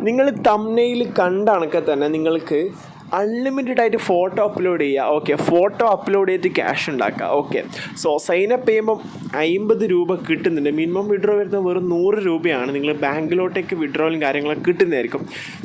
നിങ്ങൾ തംബ്നെയിൽ കണ്ട കണക്കെ തന്നെ നിങ്ങൾക്ക് അൺലിമിറ്റഡ് ആയിട്ട് ഫോട്ടോ അപ്ലോഡ് ചെയ്യുക. ഓക്കെ, ഫോട്ടോ അപ്ലോഡ് ചെയ്തിട്ട് ക്യാഷ് ഉണ്ടാക്കുക. ഓക്കെ, സോ സൈനപ്പ് ചെയ്യുമ്പം 50 രൂപ കിട്ടുന്നുണ്ട്. മിനിമം വിഡ്രോ വരുന്നത് വെറും 100 രൂപയാണ്. നിങ്ങൾ ബാങ്കിലോട്ടേക്ക് വിഡ്രോയും കാര്യങ്ങളൊക്കെ കിട്ടുന്നതായിരിക്കും.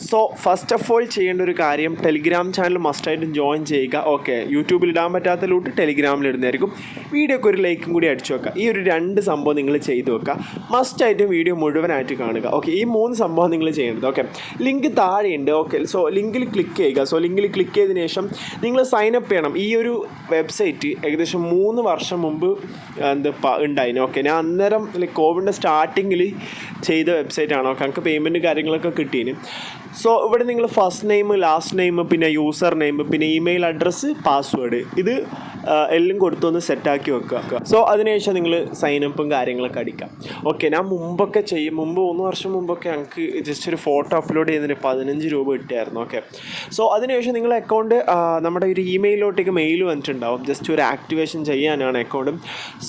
സോ ഫസ്റ്റ് ഓഫ് ഓൾ ചെയ്യേണ്ട ഒരു കാര്യം, ടെലിഗ്രാം ചാനൽ മസ്റ്റായിട്ടും ജോയിൻ ചെയ്യുക. ഓക്കെ, യൂട്യൂബിൽ ഇടാൻ പറ്റാത്ത ലൂട്ട് ടെലിഗ്രാമിൽ ഇടുന്നതായിരിക്കും. വീഡിയോക്ക് ഒരു ലൈക്കും കൂടി അടിച്ചു വെക്കുക. ഈ ഒരു 2 സംഭവം നിങ്ങൾ ചെയ്ത് വെക്കുക. മസ്റ്റായിട്ടും വീഡിയോ മുഴുവനായിട്ട് കാണുക. ഓക്കെ, ഈ 3 സംഭവം നിങ്ങൾ ചെയ്യേണ്ടത്. ഓക്കെ, ലിങ്ക് താഴെയുണ്ട്. ഓക്കെ, സോ ലിങ്കിൽ ക്ലിക്ക് ചെയ്യുക. സോ ലിങ്കിൽ ക്ലിക്ക് ചെയ്തതിന് ശേഷം നിങ്ങൾ സൈനപ്പ് ചെയ്യണം. ഈ ഒരു വെബ്സൈറ്റ് ഏകദേശം 3 വർഷം മുമ്പ് ഉണ്ടായിരുന്നു. ഓക്കെ, ഞാൻ അന്നേരം കോവിഡിൻ്റെ സ്റ്റാർട്ടിങ്ങിൽ ചെയ്ത വെബ്സൈറ്റാണ്. ഓക്കെ, നമുക്ക് പേയ്മെൻറ്റ് കാര്യങ്ങളൊക്കെ കിട്ടീന്. സോ ഇവിടെ നിങ്ങൾ ഫസ്റ്റ് നെയിം, ലാസ്റ്റ് നെയിം, പിന്നെ യൂസർ നെയിം, പിന്നെ ഇമെയിൽ അഡ്രസ്സ്, പാസ്വേഡ്, ഇത് എല്ലാം കൊടുത്തൊന്ന് സെറ്റാക്കി വെക്കുക. സോ അതിനുശേഷം നിങ്ങൾ സൈനപ്പും കാര്യങ്ങളൊക്കെ അടിക്കാം. ഓക്കെ, ഞാൻ മുമ്പ് 1 വർഷം മുമ്പൊക്കെ ഞങ്ങൾക്ക് ജസ്റ്റ് ഒരു ഫോട്ടോ അപ്ലോഡ് ചെയ്യുന്നതിന് 15 രൂപ കിട്ടിയായിരുന്നു. ഓക്കെ, സോ അതിനുശേഷം നിങ്ങളുടെ അക്കൗണ്ട് നമ്മുടെ ഒരു ഇമെയിലോട്ടേക്ക് മെയിൽ വന്നിട്ടുണ്ടാവും. ജസ്റ്റ് ഒരു ആക്ടിവേഷൻ ചെയ്യാനാണ് അക്കൗണ്ട്.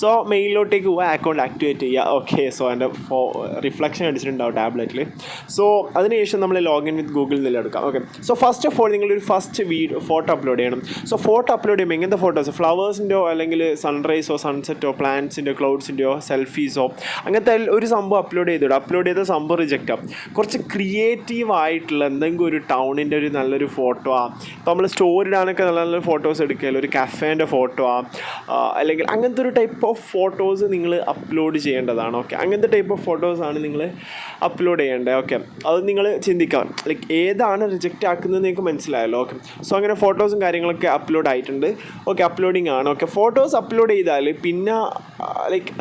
സോ മെയിലിലോട്ടേക്ക് പോവുക, അക്കൗണ്ട് ആക്ടിവേറ്റ് ചെയ്യുക. ഓക്കെ, സോ എൻ്റെ റിഫ്ലക്ഷൻ അടിച്ചിട്ടുണ്ടാവും ടാബ്ലറ്റിൽ. സോ അതിനുശേഷം നമ്മൾ ലോഗിൻ വിത്ത് ഗൂഗിൾ നില എടുക്കാം. Okay, so first of all നിങ്ങളൊരു ഫസ്റ്റ് ഫോട്ടോ അപ്ലോഡ് ചെയ്യണം. സോ ഫോട്ടോ അപ്ലോഡ് ചെയ്യുമ്പോൾ എങ്ങനത്തെ ഫോട്ടോസ്, ഫ്ലവേഴ്സിൻ്റെയോ അല്ലെങ്കിൽ സൺറൈസോ സൺസെറ്റോ പ്ലാന്റ്സിൻ്റെയോ ക്ലൗഡ്സിൻ്റെയോ സെൽഫീസോ അങ്ങനത്തെ ഒരു സംഭവം അപ്ലോഡ് ചെയ്ത സംഭവം റിജക്റ്റ് ആവും. കുറച്ച് ക്രിയേറ്റീവ് ആയിട്ടുള്ള എന്തെങ്കിലും ഒരു ടൗണിൻ്റെ ഒരു നല്ലൊരു ഫോട്ടോ ഇപ്പോൾ നമ്മൾ സ്റ്റോറി ഇടാനൊക്കെ നല്ല നല്ല ഫോട്ടോസ് എടുക്കുകയല്ലോ, ഒരു കഫേൻ്റെ ഫോട്ടോ അല്ലെങ്കിൽ അങ്ങനത്തെ ഒരു ടൈപ്പ് ഓഫ് ഫോട്ടോസ് നിങ്ങൾ അപ്ലോഡ് ചെയ്യേണ്ടതാണ്. ഓക്കെ, അങ്ങനത്തെ ടൈപ്പ് ഓഫ് ഫോട്ടോസാണ് നിങ്ങൾ അപ്ലോഡ് ചെയ്യേണ്ടത്. ഓക്കെ, അത് നിങ്ങൾ ചിന്തിക്കാം, ഏതാണ് റിജക്റ്റ് ആക്കുന്നത് നിങ്ങൾക്ക് മനസ്സിലായല്ലോ. ഓക്കെ, സോ അങ്ങനെ ഫോട്ടോസും കാര്യങ്ങളൊക്കെ അപ്ലോഡ് ആയിട്ടുണ്ട്. ഓക്കെ, അപ്ലോഡിങ് ആണ്. ഓക്കെ, ഫോട്ടോസ് അപ്ലോഡ് ചെയ്താൽ പിന്നെ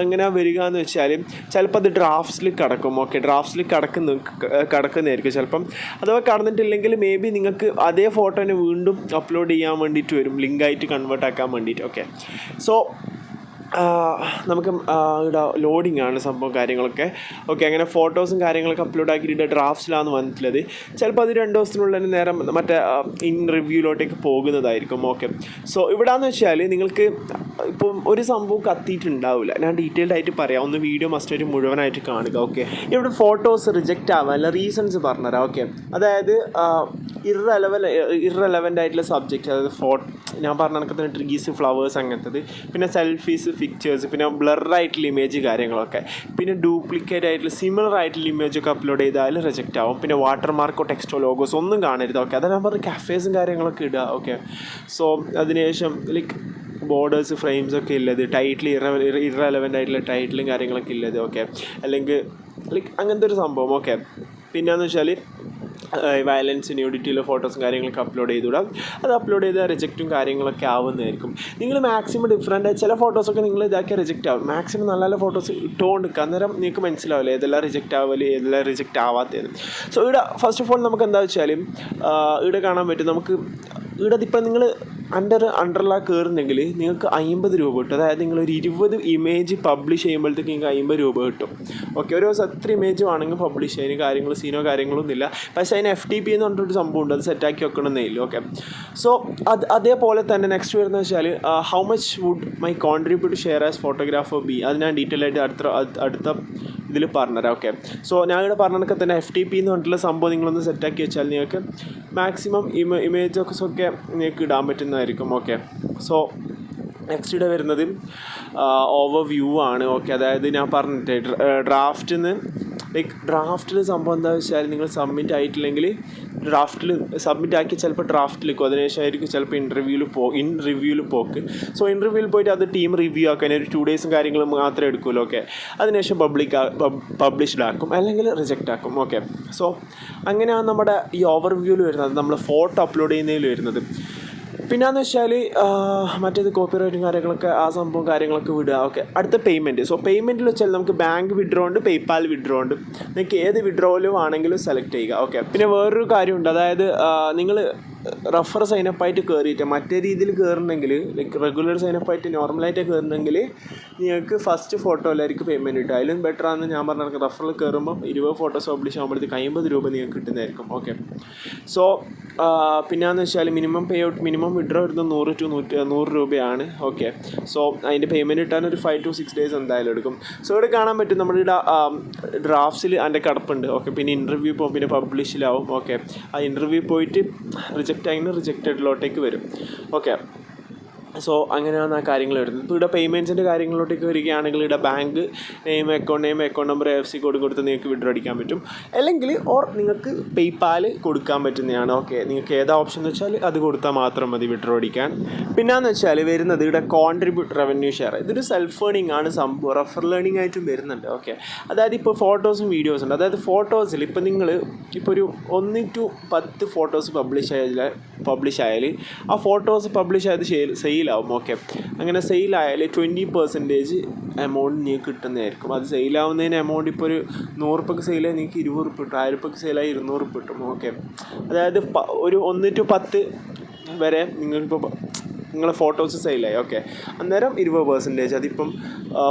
അങ്ങനെ വരിക എന്ന് വെച്ചാൽ ചിലപ്പോൾ അത് ഡ്രാഫ്റ്റ്സിൽ കിടക്കും. ഓക്കെ, ഡ്രാഫ്റ്റ്സിൽ കിടക്കുന്നതായിരിക്കും ചിലപ്പം. അഥവാ കടന്നിട്ടില്ലെങ്കിൽ മേ ബി നിങ്ങൾക്ക് അതേ ഫോട്ടോനെ വീണ്ടും അപ്ലോഡ് ചെയ്യാൻ വേണ്ടിയിട്ട് വരും, ലിങ്കായിട്ട് കൺവേർട്ട് ആക്കാൻ വേണ്ടിയിട്ട്. ഓക്കെ, സോ നമുക്ക് ഇവിടെ ലോഡിങ് ആണ് സംഭവം കാര്യങ്ങളൊക്കെ. ഓക്കെ, അങ്ങനെ ഫോട്ടോസും കാര്യങ്ങളൊക്കെ അപ്ലോഡ് ആക്കിയിട്ട് ഡ്രാഫ്റ്റ്സിലാണ് വന്നിട്ടുള്ളത്. ചിലപ്പോൾ അത് 2 ദിവസത്തിനുള്ളിൽ തന്നെ നേരം മറ്റേ ഇൻ റിവ്യൂലോട്ടേക്ക് പോകുന്നതായിരിക്കും. ഓക്കെ, സോ ഇവിടെയെന്ന് വെച്ചാൽ നിങ്ങൾക്ക് ഇപ്പം ഒരു സംഭവം കത്തിയിട്ടുണ്ടാവില്ല. ഞാൻ ഡീറ്റെയിൽഡ് ആയിട്ട് പറയാം, ഒന്ന് വീഡിയോ മസ്റ്റായിട്ട് മുഴുവനായിട്ട് കാണുക. ഓക്കെ, ഇവിടെ ഫോട്ടോസ് റിജക്റ്റ് ആവാനുള്ള റീസൺസ് പറഞ്ഞുതരാം. ഓക്കെ, അതായത് ഇറലവൻ്റ് ആയിട്ടുള്ള സബ്ജക്റ്റ്, അതായത് ഞാൻ പറഞ്ഞ കണക്ക് തന്നെ ട്രീസ്, ഫ്ലവേഴ്സ് അങ്ങനത്തത്, പിന്നെ സെൽഫീസ്, പിക്ചേഴ്സ്, പിന്നെ ബ്ലറായിട്ടുള്ള ഇമേജ് കാര്യങ്ങളൊക്കെ, പിന്നെ ഡ്യൂപ്ലിക്കേറ്റ് ആയിട്ടുള്ള സിമിലർ ആയിട്ടുള്ള ഇമേജൊക്കെ അപ്ലോഡ് ചെയ്താൽ റിജക്റ്റ് ആവും. പിന്നെ വാട്ടർ മാർക്കോ ടെക്സ്റ്റോ ലോഗോസ് ഒന്നും കാണരുത്. ഓക്കെ, അതാണ് ഞാൻ പറഞ്ഞ കഫേസും കാര്യങ്ങളൊക്കെ ഇടുക. ഓക്കെ, സോ അതിനുശേഷം ബോർഡേഴ്സ്, ഫ്രെയിംസ് ഒക്കെ ഇല്ലത്, ടൈറ്റിൽ ഇറലവൻ്റ് ആയിട്ടുള്ള ടൈറ്റിലും കാര്യങ്ങളൊക്കെ ഇല്ലത്. ഓക്കെ, അല്ലെങ്കിൽ അങ്ങനത്തെ ഒരു സംഭവം. ഓക്കെ, പിന്നെയെന്ന് വെച്ചാൽ വയലൻസ്, ന്യൂഡിറ്റിയിലെ ഫോട്ടോസും കാര്യങ്ങളൊക്കെ അപ്ലോഡ് ചെയ്തുവിടാം. അത് അപ്ലോഡ് ചെയ്താൽ റിജക്റ്റും കാര്യങ്ങളൊക്കെ ആവുന്നതായിരിക്കും. നിങ്ങൾ മാക്സിമം ഡിഫറൻറ്റ് ചില ഫോട്ടോസൊക്കെ നിങ്ങൾ ഇതാക്കിയാൽ റിജക്റ്റ് ആവും. മാക്സിമം നല്ല നല്ല ഫോട്ടോസ് ഇട്ടുകൊണ്ടിരിക്കുക, അന്നേരം നിങ്ങൾക്ക് മനസ്സിലാവില്ല ഏതെല്ലാം റിജക്റ്റ് ആവല് ഏതെല്ലാം റിജക്റ്റ് ആവാത്തത്. സോ ഇവിടെ ഫസ്റ്റ് ഓഫ് ഓൾ നമുക്ക് എന്താ വെച്ചാൽ ഇവിടെ കാണാൻ പറ്റും. നമുക്ക് ഇവിടെ ഇപ്പം നിങ്ങൾ അണ്ടറിലാ കയറുന്നെങ്കിൽ നിങ്ങൾക്ക് 50 രൂപ കിട്ടും. അതായത് നിങ്ങളൊരു 20 ഇമേജ് പബ്ലിഷ് ചെയ്യുമ്പോഴത്തേക്ക് നിങ്ങൾക്ക് 50 രൂപ കിട്ടും. ഓക്കെ, ഒരു ദിവസം എത്ര ഇമേജ് വേണമെങ്കിൽ പബ്ലിഷ് ചെയ്യാൻ സീനോ കാര്യങ്ങളൊന്നുമില്ല. പക്ഷേ അതിന് FTP എന്ന് പറഞ്ഞിട്ടൊരു സംഭവം ഉണ്ട്, അത് സെറ്റാക്കി വെക്കണമെന്നേ ഇല്ല. ഓക്കെ, സോ അതേപോലെ തന്നെ നെക്സ്റ്റ് വരുന്നത് വെച്ചാൽ how much would my contribute share as photographer be, അത് ഞാൻ ഡീറ്റെയിൽ ആയിട്ട് അടുത്ത ഇതിൽ പറഞ്ഞുതരാം. ഓക്കെ, സോ ഞാൻ ഇവിടെ പറഞ്ഞതൊക്കെ തന്നെ FTP എന്ന് പറഞ്ഞിട്ടുള്ള സംഭവം നിങ്ങളൊന്ന് സെറ്റാക്കി വെച്ചാൽ നിങ്ങൾക്ക് മാക്സിമം ഇമേജൊക്കെ നിങ്ങൾക്ക് ഇടാൻ പറ്റുന്നതായിരിക്കും. ഓക്കെ, സോ നെക്സ്റ്റ് ഇവിടെ വരുന്നത് ഓവർ വ്യൂ ആണ്. ഓക്കെ, അതായത് ഞാൻ പറഞ്ഞിട്ട് ഡ്രാഫ്റ്റിൽ സംഭവം എന്താ വെച്ചാൽ നിങ്ങൾ സബ്മിറ്റ് ആയിട്ടില്ലെങ്കിൽ ഡ്രാഫ്റ്റിൽ സബ്മിറ്റ് ആക്കി ചിലപ്പോൾ ഡ്രാഫ്റ്റിൽ നിൽക്കും. അതിനുശേഷമായിരിക്കും ചിലപ്പോൾ ഇൻ റിവ്യൂവിൽ പോക്ക്. സോ ഇൻ റിവ്യൂവിൽ പോയിട്ട് അത് ടീം റിവ്യൂ ആക്കാൻ ഒരു 2 ഡേയ്സും കാര്യങ്ങളും മാത്രമേ എടുക്കുമല്ലോ. ഓക്കെ, അതിനുശേഷം പബ്ലിഷ്ഡ് ആക്കും അല്ലെങ്കിൽ റിജക്റ്റ് ആക്കും. ഓക്കെ, സോ അങ്ങനെയാണ് നമ്മുടെ ഈ ഓവർ വ്യൂവിൽ വരുന്നത്, നമ്മൾ ഫോട്ടോ അപ്ലോഡ് ചെയ്യുന്നതിൽ വരുന്നത്. പിന്നെയെന്ന് വെച്ചാൽ മറ്റേത് കോപ്പിറൈറ്റും കാര്യങ്ങളൊക്കെ ആ സംഭവം കാര്യങ്ങളൊക്കെ വിടുക. ഓക്കെ, അടുത്ത പേയ്മെൻറ്റ്. സോ പേയ്മെൻറ്റിൽ വെച്ചാൽ നമുക്ക് ബാങ്ക് വിഡ്രോ ഉണ്ട്, പേയ്പാൽ വിഡ്രോ ഉണ്ട്. നിങ്ങൾക്ക് ഏത് വിഡ്രോയിലും ആണെങ്കിലും സെലക്ട് ചെയ്യുക. ഓക്കെ, പിന്നെ വേറൊരു കാര്യമുണ്ട്, അതായത് നിങ്ങൾ റഫർ സൈനപ്പായിട്ട് കയറിയിട്ട് മറ്റേ രീതിയിൽ കയറണമെങ്കിൽ റെഗുലർ സൈനപ്പായിട്ട് നോർമലായിട്ട് കയറണമെങ്കിൽ നിങ്ങൾക്ക് ഫസ്റ്റ് ഫോട്ടോയിലായിരിക്കും പേയ്മെൻറ്റ് കിട്ടുക. അതിലും ബെറ്റർ ആണെന്ന് ഞാൻ പറഞ്ഞ റഫറിൽ കയറുമ്പോൾ 20 ഫോട്ടോസ് പബ്ലിഷ് ആകുമ്പോഴത്തേക്ക് 50 രൂപ നിങ്ങൾക്ക് കിട്ടുന്നതായിരിക്കും. ഓക്കെ, സോ പിന്നെയെന്ന് വെച്ചാൽ minimum pay out minimum withdraw വരുന്നത് 100 രൂപയാണ്. ഓക്കെ, സോ അതിൻ്റെ പേയ്മെൻറ്റ് കിട്ടാൻ ഒരു 5 to 6 days എന്തായാലും എടുക്കും. സോ ഇവിടെ കാണാൻ പറ്റും നമ്മളിവിടെ ഡ്രാഫ്റ്റ്സിൽ അതിൻ്റെ കിടപ്പുണ്ട്. ഓക്കെ, പിന്നെ ഇൻ്റർവ്യൂ പോകും, പിന്നെ പബ്ലിഷിലാവും. ഓക്കെ, ആ ഇൻ്റർവ്യൂ പോയിട്ട് റിജക്റ്റ് ആയി റിജക്റ്റഡിലോട്ടേക്ക് വരും. ഓക്കെ, സോ അങ്ങനെയാണ് ആ കാര്യങ്ങൾ വരുന്നത്. ഇപ്പോൾ ഇവിടെ പേയ്മെൻറ്റ്സിൻ്റെ കാര്യങ്ങളിലോട്ടേക്ക് വരികയാണെങ്കിൽ ഇവിടെ bank account number AFC code കൊടുത്ത് നിങ്ങൾക്ക് വിഡ്രോ അടിക്കാൻ പറ്റും. അല്ലെങ്കിൽ നിങ്ങൾക്ക് പേയ്പാൽ കൊടുക്കാൻ പറ്റുന്നതാണ്. ഓക്കെ, നിങ്ങൾക്ക് ഏതാ ഓപ്ഷൻ എന്ന് വെച്ചാൽ അത് കൊടുത്താൽ മാത്രം മതി വിഡ്രോ അടിക്കാൻ. പിന്നെയെന്ന് വെച്ചാൽ വരുന്നത് ഇവിടെ കോൺട്രിബ്യൂട്ട് റവന്യൂ ഷെയർ. ഇതൊരു സെൽഫ് ഏണിംഗ് ആണ് സംഭവം, റെഫർ ലേണിംഗ് ആയിട്ടും വരുന്നുണ്ട്. ഓക്കെ, അതായത് ഇപ്പോൾ ഫോട്ടോസും വീഡിയോസും ഉണ്ട്. അതായത് ഫോട്ടോസിൽ ഇപ്പോൾ നിങ്ങൾ ഇപ്പോൾ ഒരു 1 to 10 ഫോട്ടോസ് പബ്ലിഷ് ആയാൽ ആ ഫോട്ടോസ് പബ്ലിഷ് ആയത് സെയിലാവും. ഓക്കെ, അങ്ങനെ സെയിലായാൽ 20% എമൗണ്ട് നിങ്ങൾക്ക് കിട്ടുന്നതായിരിക്കും. അത് സെയിലാവുന്നതിന് എമൗണ്ട് ഇപ്പോൾ ഒരു 100 രൂപയ്ക്ക് സെയിലായി നിങ്ങൾക്ക് 20 രൂപ കിട്ടും, 1000 രൂപയ്ക്ക് സെയിലായി 200 രൂപ കിട്ടും. ഓക്കെ, അതായത് ഒരു 1 to 10 വരെ നിങ്ങൾക്കിപ്പോൾ നിങ്ങളെ ഫോട്ടോസ് സെയിലായി. ഓക്കെ, അന്നേരം 20%. അതിപ്പം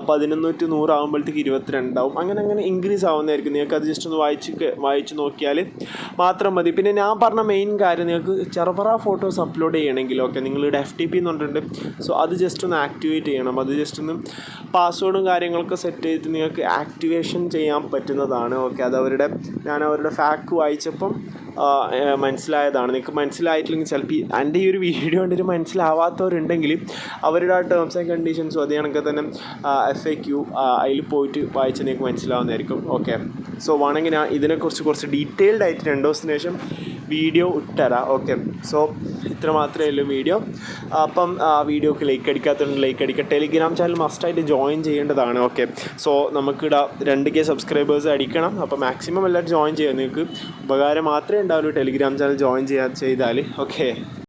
11 to 100 ആകുമ്പോഴത്തേക്ക് 22 ആവും. അങ്ങനെ ഇൻക്രീസ് ആവുന്നതായിരിക്കും. നിങ്ങൾക്ക് അത് ജസ്റ്റ് ഒന്ന് വായിച്ച് നോക്കിയാൽ മാത്രം മതി. പിന്നെ ഞാൻ പറഞ്ഞ മെയിൻ കാര്യം, നിങ്ങൾക്ക് ചെറുപറ ഫോട്ടോസ് അപ്ലോഡ് ചെയ്യണമെങ്കിൽ ഓക്കെ നിങ്ങളുടെ FTP എന്ന് പറഞ്ഞിട്ടുണ്ട്. സോ അത് ജസ്റ്റ് ഒന്ന് ആക്ടിവേറ്റ് ചെയ്യണം. അത് ജസ്റ്റ് ഒന്ന് പാസ്വേഡും കാര്യങ്ങളൊക്കെ സെറ്റ് ചെയ്തിട്ട് നിങ്ങൾക്ക് ആക്ടിവേഷൻ ചെയ്യാൻ പറ്റുന്നതാണ്. ഓക്കെ, അത് ഞാൻ അവരുടെ ഫാക്ട് വായിച്ചപ്പം മനസ്സിലായതാണ്. നിങ്ങൾക്ക് മനസ്സിലായിട്ടില്ലെങ്കിൽ ചിലപ്പോൾ എൻ്റെ ഈ ഒരു വീഡിയോ കണ്ടിട്ട് മനസ്സിലാവാത്തവരുണ്ടെങ്കിൽ അവരുടെ ആ ടേംസ് ആൻഡ് കണ്ടീഷൻസും അതേ കണക്ക് തന്നെ FAQ അതിൽ പോയിട്ട് വായിച്ച് നിങ്ങൾക്ക് മനസ്സിലാവുന്നതായിരിക്കും. ഓക്കെ, സോ വേണമെങ്കിൽ ഞാൻ ഇതിനെക്കുറിച്ച് കുറച്ച് ഡീറ്റെയിൽഡ് ആയിട്ട് 2 ദിവസത്തിന് ശേഷം വീഡിയോ ഇട്ടുതരാം. ഓക്കെ, സോ ഇത്ര മാത്രമേ ഉള്ളൂ വീഡിയോ. അപ്പം വീഡിയോക്ക് ലൈക്ക് അടിക്കാത്തതുകൊണ്ട് ലൈക്ക് അടിക്കുക. ടെലിഗ്രാം ചാനൽ മസ്റ്റായിട്ട് ജോയിൻ ചെയ്യേണ്ടതാണ്. ഓക്കെ, സോ നമുക്കിവിടെ 2K സബ്സ്ക്രൈബേഴ്സ് അടിക്കണം. അപ്പോൾ മാക്സിമം എല്ലാവരും ജോയിൻ ചെയ്യുക. നിങ്ങൾക്ക് ഉപകാരം മാത്രമേ ഉണ്ടാവുള്ളൂ ടെലിഗ്രാം ചാനൽ ജോയിൻ ചെയ്താൽ. ഓക്കെ.